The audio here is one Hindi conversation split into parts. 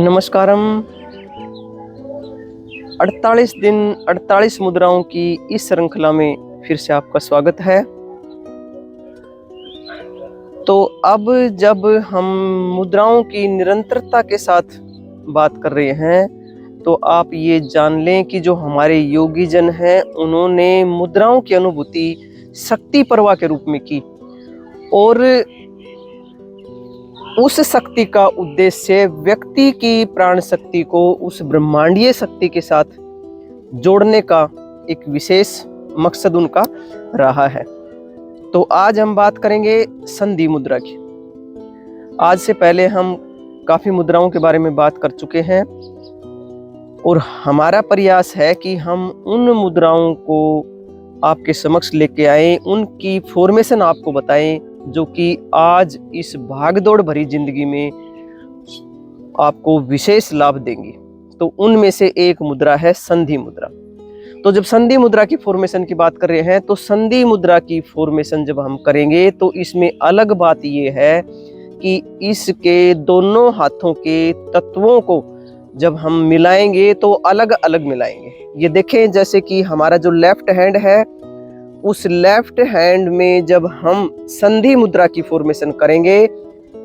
नमस्कारम। 48 दिन 48 मुद्राओं की इस श्रृंखला में फिर से आपका स्वागत है। तो अब जब हम मुद्राओं की निरंतरता के साथ बात कर रहे हैं तो आप ये जान लें कि जो हमारे योगी जन हैं उन्होंने मुद्राओं की अनुभूति शक्ति प्रवाह के रूप में की और उस शक्ति का उद्देश्य व्यक्ति की प्राण शक्ति को उस ब्रह्मांडीय शक्ति के साथ जोड़ने का एक विशेष मकसद उनका रहा है। तो आज हम बात करेंगे संधि मुद्रा की। आज से पहले हम काफी मुद्राओं के बारे में बात कर चुके हैं और हमारा प्रयास है कि हम उन मुद्राओं को आपके समक्ष लेके आए, उनकी फॉर्मेशन आपको बताएं जो कि आज इस भागदौड़ भरी जिंदगी में आपको विशेष लाभ देंगी। तो उनमें से एक मुद्रा है संधि मुद्रा। तो जब संधि मुद्रा की फॉर्मेशन की बात कर रहे हैं तो संधि मुद्रा की फॉर्मेशन जब हम करेंगे तो इसमें अलग बात यह है कि इसके दोनों हाथों के तत्वों को जब हम मिलाएंगे तो अलग अलग मिलाएंगे। ये देखें, जैसे कि हमारा जो लेफ्ट हैंड है उस लेफ्ट हैंड में जब हम संधि मुद्रा की फॉर्मेशन करेंगे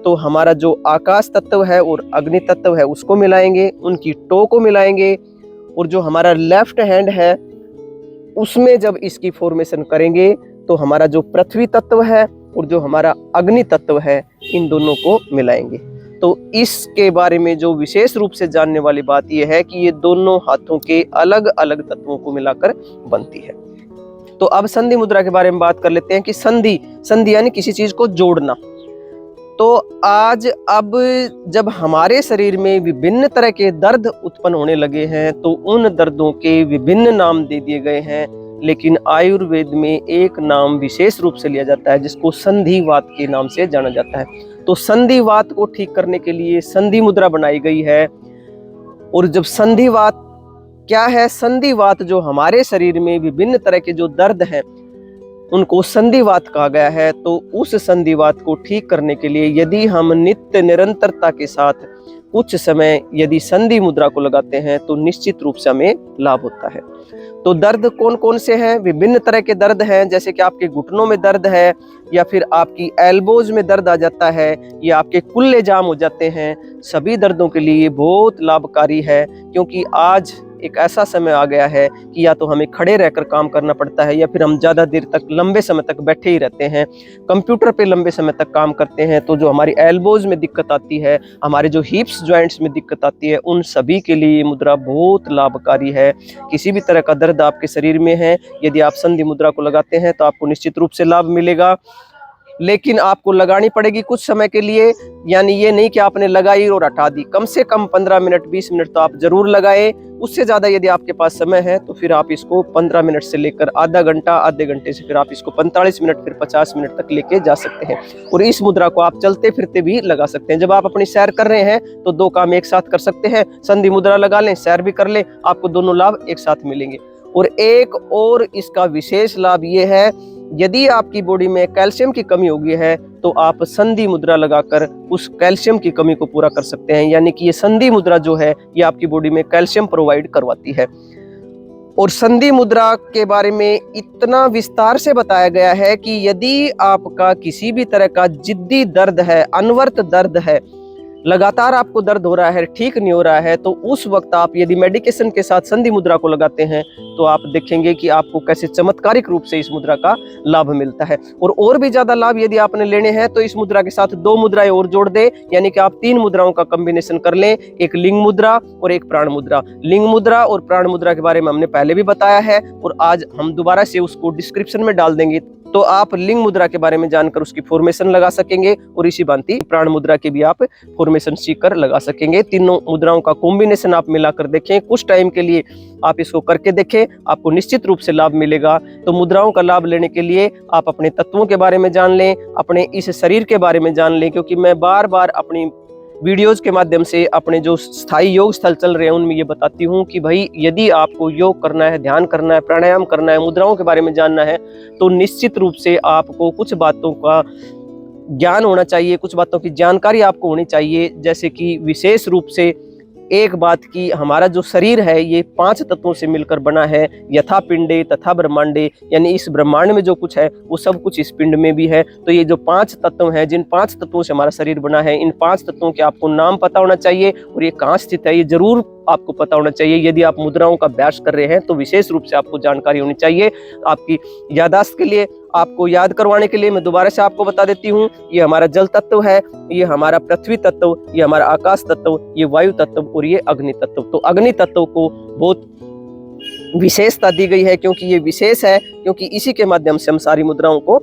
तो हमारा जो आकाश तत्व है और अग्नि तत्व है उसको मिलाएंगे, उनकी टो को मिलाएंगे, और जो हमारा लेफ्ट हैंड है उसमें जब इसकी फॉर्मेशन करेंगे तो हमारा जो पृथ्वी तत्व है और जो हमारा अग्नि तत्व है इन दोनों को मिलाएंगे। तो इसके बारे में जो विशेष रूप से जानने वाली बात यह है कि ये दोनों हाथों के अलग अलग तत्वों को मिलाकर बनती है। तो अब संधि मुद्रा के बारे में बात कर लेते हैं कि संधि यानी किसी चीज को जोड़ना। तो आज अब जब हमारे शरीर में विभिन्न तरह के दर्द उत्पन्न होने लगे हैं तो उन दर्दों के विभिन्न नाम दे दिए गए हैं, लेकिन आयुर्वेद में एक नाम विशेष रूप से लिया जाता है जिसको संधिवात के नाम से जाना जाता है। तो संधिवात को ठीक करने के लिए संधि मुद्रा बनाई गई है। और जब संधिवात क्या है? संधिवात जो हमारे शरीर में विभिन्न तरह के जो दर्द हैं उनको संधिवात कहा गया है। तो उस संधिवात को ठीक करने के लिए यदि हम नित्य निरंतरता के साथ कुछ समय यदि संधि मुद्रा को लगाते हैं तो निश्चित रूप से हमें लाभ होता है। तो दर्द कौन कौन से हैं? विभिन्न तरह के दर्द हैं, जैसे कि आपके घुटनों में दर्द है या फिर आपकी एल्बोज में दर्द आ जाता है या आपके कुल्ले जाम हो जाते हैं। सभी दर्दों के लिए बहुत लाभकारी है, क्योंकि आज एक ऐसा समय आ गया है कि या तो हमें खड़े रहकर काम करना पड़ता है या फिर हम ज़्यादा देर तक लंबे समय तक बैठे ही रहते हैं, कंप्यूटर पे लंबे समय तक काम करते हैं। तो जो हमारी एल्बोज में दिक्कत आती है, हमारे जो हिप्स जॉइंट्स में दिक्कत आती है, उन सभी के लिए ये मुद्रा बहुत लाभकारी है। किसी भी तरह का दर्द आपके शरीर में है, यदि आप संधि मुद्रा को लगाते हैं तो आपको निश्चित रूप से लाभ मिलेगा। लेकिन आपको लगानी पड़ेगी कुछ समय के लिए, यानी ये नहीं कि आपने लगाई और हटा दी। कम से कम 15 मिनट 20 मिनट तो आप जरूर लगाएं। उससे ज़्यादा यदि आपके पास समय है तो फिर आप इसको 15 मिनट से लेकर आधा घंटा, आधे घंटे से फिर आप इसको 45 मिनट फिर 50 मिनट तक लेके जा सकते हैं। और इस मुद्रा को आप चलते फिरते भी लगा सकते हैं। जब आप अपनी सैर कर रहे हैं तो दो काम एक साथ कर सकते हैं, संधि मुद्रा लगा लें, सैर भी कर लें, आपको दोनों लाभ एक साथ मिलेंगे। और एक और इसका विशेष लाभ ये है, यदि आपकी बॉडी में कैल्शियम की कमी हो गई है तो आप संधि मुद्रा लगाकर उस कैल्शियम की कमी को पूरा कर सकते हैं। यानी कि ये संधि मुद्रा जो है ये आपकी बॉडी में कैल्शियम प्रोवाइड करवाती है। और संधि मुद्रा के बारे में इतना विस्तार से बताया गया है कि यदि आपका किसी भी तरह का जिद्दी दर्द है, अनवर्त दर्द है, लगातार आपको दर्द हो रहा है, ठीक नहीं हो रहा है, तो उस वक्त आप यदि मेडिकेशन के साथ संधि मुद्रा को लगाते हैं तो आप देखेंगे कि आपको कैसे चमत्कारिक रूप से इस मुद्रा का लाभ मिलता है। और भी ज्यादा लाभ यदि आपने लेने हैं तो इस मुद्रा के साथ 2 मुद्राएं और जोड़ दे, यानी कि आप 3 मुद्राओं का कॉम्बिनेशन कर लें, एक लिंग मुद्रा और एक प्राण मुद्रा। लिंग मुद्रा और प्राण मुद्रा के बारे में हमने पहले भी बताया है और आज हम दोबारा से उसको डिस्क्रिप्शन में डाल देंगे, तो आप लिंग मुद्रा के बारे में जानकर उसकी फॉर्मेशन लगा सकेंगे और इसी भांति प्राण मुद्रा की भी आप फॉर्मेशन सीखकर लगा सकेंगे। तीनों मुद्राओं का कॉम्बिनेशन आप मिलाकर देखें, कुछ टाइम के लिए आप इसको करके देखें, आपको निश्चित रूप से लाभ मिलेगा। तो मुद्राओं का लाभ लेने के लिए आप अपने तत्वों के बारे में जान लें, अपने इस शरीर के बारे में जान लें, क्योंकि मैं बार बार अपनी वीडियोस के माध्यम से अपने जो स्थायी योग स्थल चल रहे हैं उनमें ये बताती हूँ कि भाई यदि आपको योग करना है, ध्यान करना है, प्राणायाम करना है, मुद्राओं के बारे में जानना है तो निश्चित रूप से आपको कुछ बातों का ज्ञान होना चाहिए, कुछ बातों की जानकारी आपको होनी चाहिए। जैसे कि विशेष रूप से एक बात की, हमारा जो शरीर है ये 5 तत्वों से मिलकर बना है, यथा पिंडे तथा ब्रह्मांडे, यानी इस ब्रह्मांड में जो कुछ है वो सब कुछ इस पिंड में भी है। तो ये जो 5 तत्व हैं, जिन 5 तत्वों से हमारा शरीर बना है, इन 5 तत्वों के आपको नाम पता होना चाहिए और ये कहाँ स्थित है ये जरूर आपको पता होना चाहिए। यदि आप मुद्राओं का अभ्यास कर रहे हैं तो विशेष रूप से आपको जानकारी होनी चाहिए। आपकी याददाश्त के लिए, आपको याद करवाने के लिए मैं दोबारा से आपको बता देती हूँ। ये हमारा जल तत्व है, ये हमारा पृथ्वी तत्व, ये हमारा आकाश तत्व, ये वायु तत्व और ये अग्नि तत्व। तो अग्नि तत्व को बहुत विशेषता दी गई है, क्योंकि ये विशेष है, क्योंकि इसी के माध्यम से हम सारी मुद्राओं को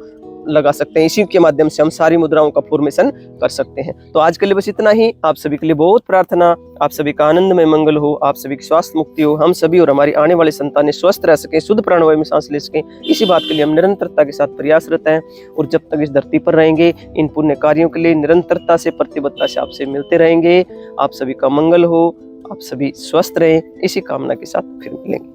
लगा सकते हैं, इसी के माध्यम से हम सारी मुद्राओं का फॉर्मेशन कर सकते हैं। तो आज के लिए बस इतना ही। आप सभी के लिए बहुत प्रार्थना, आप सभी का आनंद में मंगल हो, आप सभी की स्वास्थ्य मुक्ति हो, हम सभी और हमारी आने वाली संतानें स्वस्थ रह सकें, शुद्ध प्राणवायु में सांस ले सकें, इसी बात के लिए हम निरंतरता के साथ प्रयासरत हैं। और जब तक इस धरती पर रहेंगे, इन पुण्य कार्यों के लिए निरंतरता से, प्रतिबद्धता से आपसे मिलते रहेंगे। आप सभी का मंगल हो, आप सभी स्वस्थ रहें, इसी कामना के साथ फिर मिलेंगे।